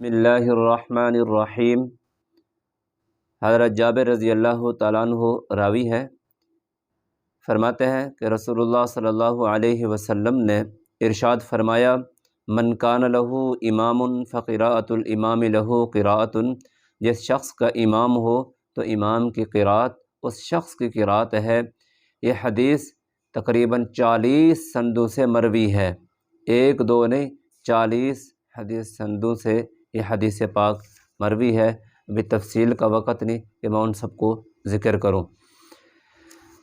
بسم اللہ الرحمن الرحیم۔ حضرت جابر رضی اللہ تعالیٰ عنہ راوی ہیں، فرماتے ہیں کہ رسول اللہ صلی اللہ علیہ وسلم نے ارشاد فرمایا، من کان لہ امام فقراءۃ الامام لہ قراءۃ، جس شخص کا امام ہو تو امام کی قراءت اس شخص کی قراءت ہے۔ یہ حدیث تقریباً 40 سندوں سے مروی ہے، ایک دو نہیں 40 حدیث سندوں سے یہ حدیث پاک مروی ہے۔ ابھی تفصیل کا وقت نہیں کہ میں ان سب کو ذکر کروں۔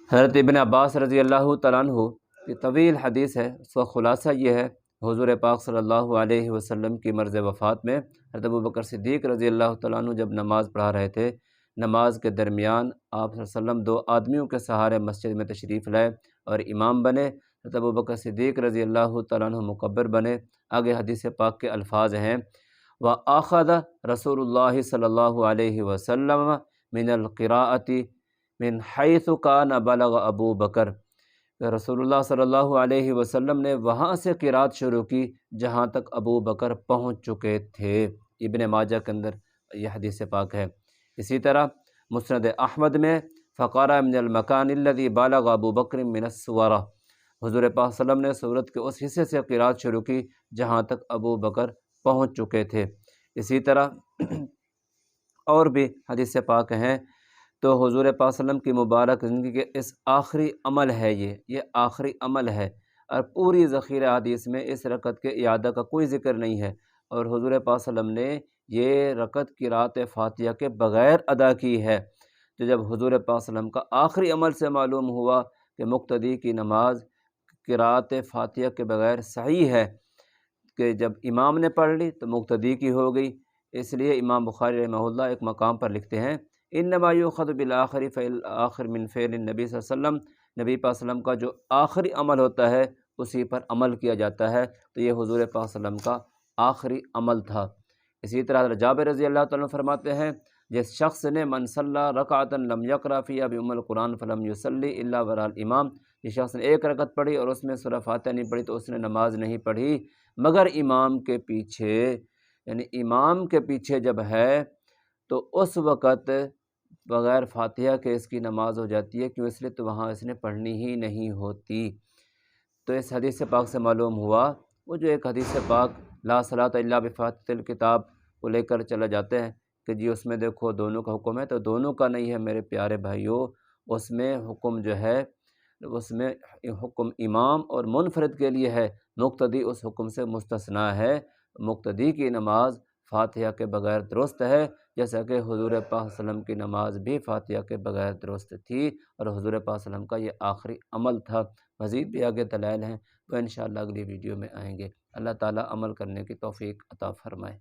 حضرت ابن عباس رضی اللہ تعالیٰ عنہ کی طویل حدیث ہے، اس کا خلاصہ یہ ہے، حضور پاک صلی اللہ علیہ وسلم کی مرض وفات میں حضرت ابوبکر صدیق رضی اللہ تعالیٰ عنہ جب نماز پڑھا رہے تھے، نماز کے درمیان آپ صلی اللہ علیہ وسلم 2 آدمیوں کے سہارے مسجد میں تشریف لائے اور امام بنے۔ حضرت ابوبکر صدیق رضی اللہ تعالیٰ عنہ مکبر بنے۔ آگے حدیث پاک کے الفاظ ہیں، وَأَخَذَ رسول اللہ صلی اللہ علیہ وسلم من القراءة من حیث کان بلغ ابو بکر، رسول اللہ صلی اللہ علیہ وسلم نے وہاں سے قراءت شروع کی جہاں تک ابو بکر پہنچ چکے تھے۔ ابن ماجہ کے اندر یہ حدیث پاک ہے۔ اسی طرح مسند احمد میں فقرأ من المکان الذی بالغ ابو بکر من السورہ، حضور پاک صلی اللہ علیہ وسلم نے سورت کے اس حصے سے قراءت شروع کی جہاں تک ابو بکر پہنچ چکے تھے۔ اسی طرح اور بھی حدیث پاک ہیں۔ تو حضور پاک صلی اللہ علیہ وسلم کی مبارک زندگی کے اس آخری عمل ہے، یہ آخری عمل ہے، اور پوری ذخیرہ حدیث میں اس رکعت کے اعادہ کا کوئی ذکر نہیں ہے، اور حضور پاک صلی اللہ علیہ وسلم نے یہ رکعت قراءت فاتحہ کے بغیر ادا کی ہے۔ تو جب حضور پاک صلی اللہ علیہ وسلم کا آخری عمل سے معلوم ہوا کہ مقتدی کی نماز قراءت فاتحہ کے بغیر صحیح ہے، کہ جب امام نے پڑھ لی تو مقتدی کی ہو گئی، اس لیے امام بخاری رحمہ اللہ ایک مقام پر لکھتے ہیں، انما یؤخذ بالآخر فالآخر من فعل النبی صلی اللہ علیہ وسلم، نبی پاک صلی اللہ علیہ وسلم کا جو آخری عمل ہوتا ہے اسی پر عمل کیا جاتا ہے، تو یہ حضور پاک صلی اللہ علیہ وسلم کا آخری عمل تھا۔ اسی طرح حضرت جابر رضی اللہ تعالیٰ عنہ فرماتے ہیں، جس شخص نے من صلی رکعۃ لم یقرأ فیہا بأم القرآن فلم یصلی الا وراء الامام، جس شخص نے ایک رکعت پڑھی اور اس میں سورہ فاتحہ نہیں پڑھی تو اس نے نماز نہیں پڑھی مگر امام کے پیچھے، یعنی امام کے پیچھے جب ہے تو اس وقت بغیر فاتحہ کے اس کی نماز ہو جاتی ہے، کیوں؟ اس لیے تو وہاں اس نے پڑھنی ہی نہیں ہوتی۔ تو اس حدیث پاک سے معلوم ہوا، وہ جو ایک حدیث پاک لا صلاۃ الا بفاتحۃ الکتاب کو لے کر چلا جاتے ہیں کہ جی اس میں دیکھو دونوں کا حکم ہے، تو دونوں کا نہیں ہے میرے پیارے بھائیوں، اس میں حکم جو ہے اس میں حکم امام اور منفرد کے لیے ہے، مقتدی اس حکم سے مستثنیٰ ہے۔ مقتدی کی نماز فاتحہ کے بغیر درست ہے، جیسا کہ حضور پاک صلی اللہ علیہ وسلم کی نماز بھی فاتحہ کے بغیر درست تھی، اور حضور پاک صلی اللہ علیہ وسلم کا یہ آخری عمل تھا۔ مزید بھی آگے دلائل ہیں، وہ انشاءاللہ اگلی ویڈیو میں آئیں گے۔ اللہ تعالیٰ عمل کرنے کی توفیق عطا فرمائے۔